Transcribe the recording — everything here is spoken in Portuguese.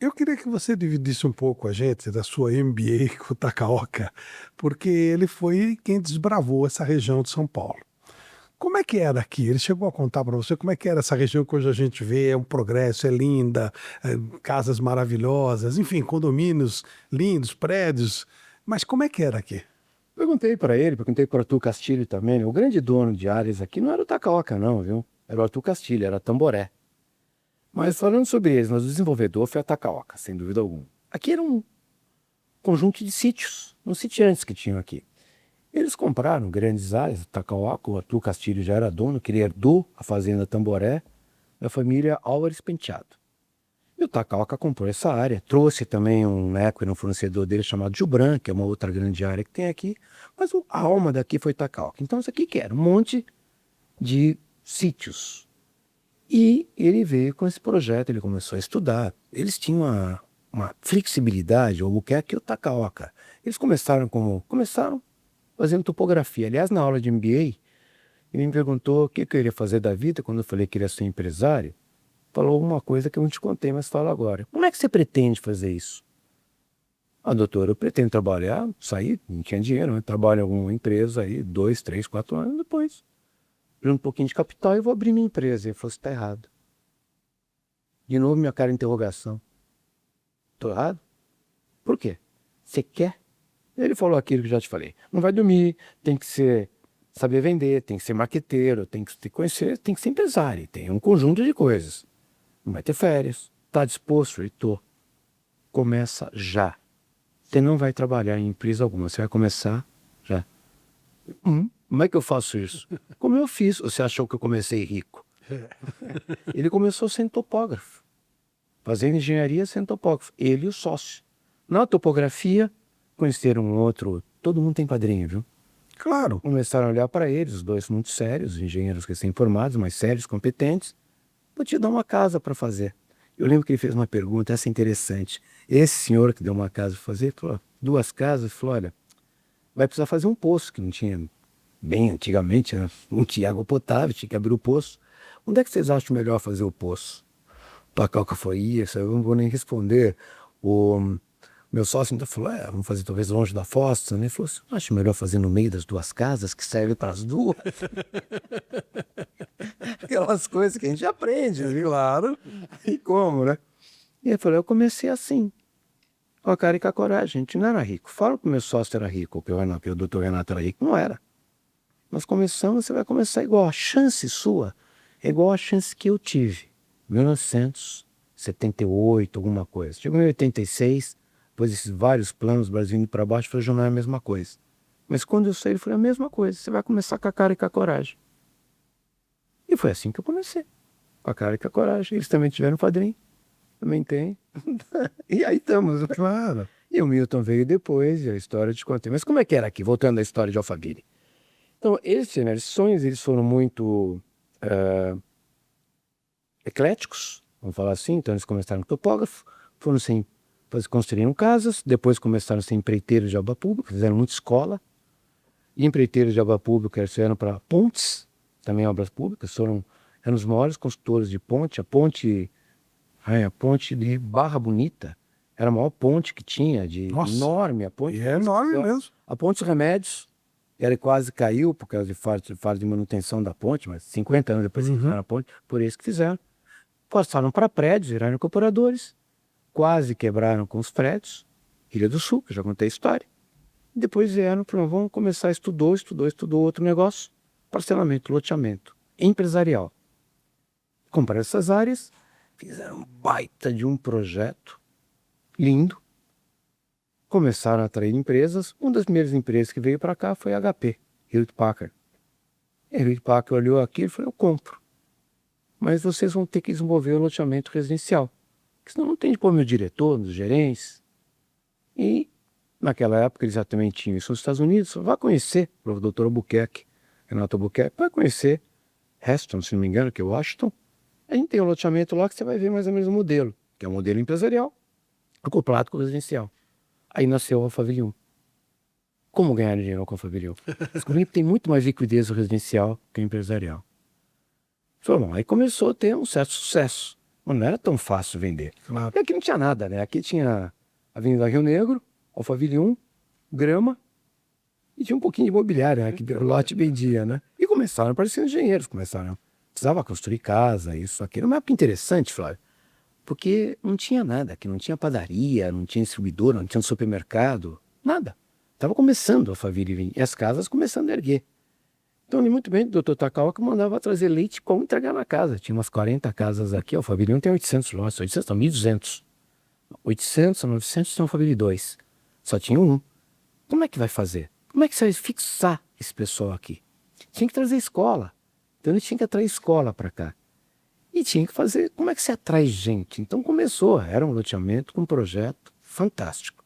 Eu queria que você dividisse um pouco a gente da sua MBA com o Takaoka, porque ele foi quem desbravou essa região de São Paulo. Como é que era aqui? Ele chegou a contar para você como é que era essa região que hoje a gente vê, é um progresso, é linda, casas maravilhosas, enfim, condomínios lindos, prédios. Mas como é que era aqui? Perguntei para ele, perguntei para o Arthur Castilho também, né? O grande dono de áreas aqui não era o Takaoka não, viu? Era o Arthur Castilho, era Tamboré. Mas falando sobre eles, mas o desenvolvedor foi a Takaoka, sem dúvida alguma. Aqui era um conjunto de sítios, uns sitiantes que tinham aqui. Eles compraram grandes áreas, Takaoka, o Arthur Castilho já era dono, que ele herdou a fazenda Tamboré da família Álvares Penteado. E o Takaoka comprou essa área, trouxe também um equino, um fornecedor dele chamado Gilbran, que é uma outra grande área que tem aqui, mas a alma daqui foi Takaoka. Então isso aqui que era um monte de sítios. E ele veio com esse projeto, ele começou a estudar. Eles tinham uma flexibilidade, o Albuquerque e o Takaoka. Eles começaram fazendo topografia. Aliás, na aula de MBA, ele me perguntou o que eu queria fazer da vida quando eu falei que queria ser empresário. Falou uma coisa que eu não te contei, mas falo agora. Como é que você pretende fazer isso? Ah, doutor, eu pretendo trabalhar, sair, não tinha dinheiro, né? Trabalho em alguma empresa aí, 2, 3, 4 anos depois. Junto um pouquinho de capital e vou abrir minha empresa. Ele falou, você está errado. De novo, minha cara de interrogação. Estou errado? Por quê? Você quer? Ele falou aquilo que eu já te falei. Não vai dormir, tem que saber vender, tem que ser marqueteiro, tem que se conhecer, tem que ser empresário. Tem um conjunto de coisas. Não vai ter férias. Está disposto? Estou. Começa já. Você não vai trabalhar em empresa alguma, você vai começar já. Como é que eu faço isso? Como eu fiz? Você achou que eu comecei rico? Ele começou sendo topógrafo, fazendo engenharia sendo topógrafo. Ele e o sócio. Na topografia, conheceram um outro. Todo mundo tem padrinho, viu? Claro. Começaram a olhar para eles, os dois muito sérios, engenheiros recém-formados, mas sérios, competentes. Vou te dar uma casa para fazer. Eu lembro que ele fez uma pergunta, essa é interessante. Esse senhor que deu uma casa para fazer, falou, 2 casas, falou, olha, vai precisar fazer um poço, que não tinha, bem antigamente, né? Não tinha água potável, tinha que abrir o poço. Onde é que vocês acham melhor fazer o poço? O Pacalca foi isso, eu não vou nem responder. O meu sócio ainda falou, vamos fazer talvez longe da fossa, né? Ele falou assim, acho melhor fazer no meio das 2 casas, que serve para as 2. Aquelas coisas que a gente aprende, viu? Claro. E como, né? E ele falou, eu comecei assim, com a cara e com a coragem. A gente não era rico. Fala que o meu sócio era rico, que o doutor Renato era rico. Não era. Nós começamos, você vai começar igual. A chance sua é igual a chance que eu tive. 1978, alguma coisa. Chegou em 86, depois desses vários planos, Brasil indo para baixo, falei, não é a mesma coisa. Mas quando eu saí, ele falou, a mesma coisa. Você vai começar com a cara e com a coragem. E foi assim que eu comecei. Com a cara e com a coragem. Eles também tiveram padrinho. Também tem. E aí estamos. Claro. E o Milton veio depois, e a história eu te contei. Mas como é que era aqui, voltando à história de Alphaville? Então, eles tiveram esses sonhos, eles foram muito ecléticos, vamos falar assim. Então, eles começaram com topógrafo, foram sem, construíram casas, depois começaram a ser empreiteiros de obra pública, fizeram muita escola. E empreiteiros de obra pública, eles fizeram para pontes, também obras públicas, eram os maiores construtores de ponte. A ponte de Barra Bonita era a maior ponte que tinha, Nossa. enorme. A ponte, E é enorme mesmo. a ponte dos Remédios, ela quase caiu por causa de falta de manutenção da ponte, mas 50 anos depois que fizeram a ponte, por isso que fizeram. Passaram para prédios, viraram incorporadores, quase quebraram com os prédios, Ilha do Sul, que eu já contei a história. E depois vieram, falaram, vamos começar, estudou outro negócio, parcelamento, loteamento, empresarial. Compraram essas áreas, fizeram um baita de um projeto lindo, começaram a atrair empresas. Uma das primeiras empresas que veio para cá foi a HP, Hewlett Packard. E a Hewlett Packard olhou aquilo e falou, eu compro. Mas vocês vão ter que desenvolver o loteamento residencial, porque senão não tem de pôr meu diretor, meus gerentes. E naquela época eles já também tinham isso nos Estados Unidos. Vá conhecer o Dr. Albuquerque, Renato Albuquerque, vai conhecer Reston, se não me engano, que é Washington. A gente tem um loteamento lá que você vai ver mais ou menos o modelo, que é um modelo empresarial, acoplado com o residencial. Aí nasceu o Alphaville 1. Como ganhar dinheiro com o Alphaville 1? Descobri que tem muito mais liquidez no residencial que o empresarial. Falou, bom, aí começou a ter um certo sucesso. Mas não era tão fácil vender. Claro. E aqui não tinha nada, né? Aqui tinha Avenida Rio Negro, Alphaville 1, grama, e tinha um pouquinho de imobiliário, né? Que o lote vendia, né? E começaram a aparecer engenheiros, precisava construir casa, isso, aquilo. Uma época interessante, Flávio, porque não tinha nada aqui, não tinha padaria, não tinha distribuidora, não tinha supermercado, nada. Estava começando a Alphaville e as casas começando a erguer. Então, muito bem, o doutor Takao mandava trazer leite como entregar na casa. Tinha umas 40 casas aqui, a Alphaville 1 tem 800 lotes, 800 não, 1.200. 800 ou 900 tem a Alphaville 2. Só tinha um. Como é que vai fazer? Como é que você vai fixar esse pessoal aqui? Tinha que trazer escola. Então, ele tinha que atrair escola para cá. E tinha que fazer, como é que você atrai gente? Então começou, era um loteamento com um projeto fantástico.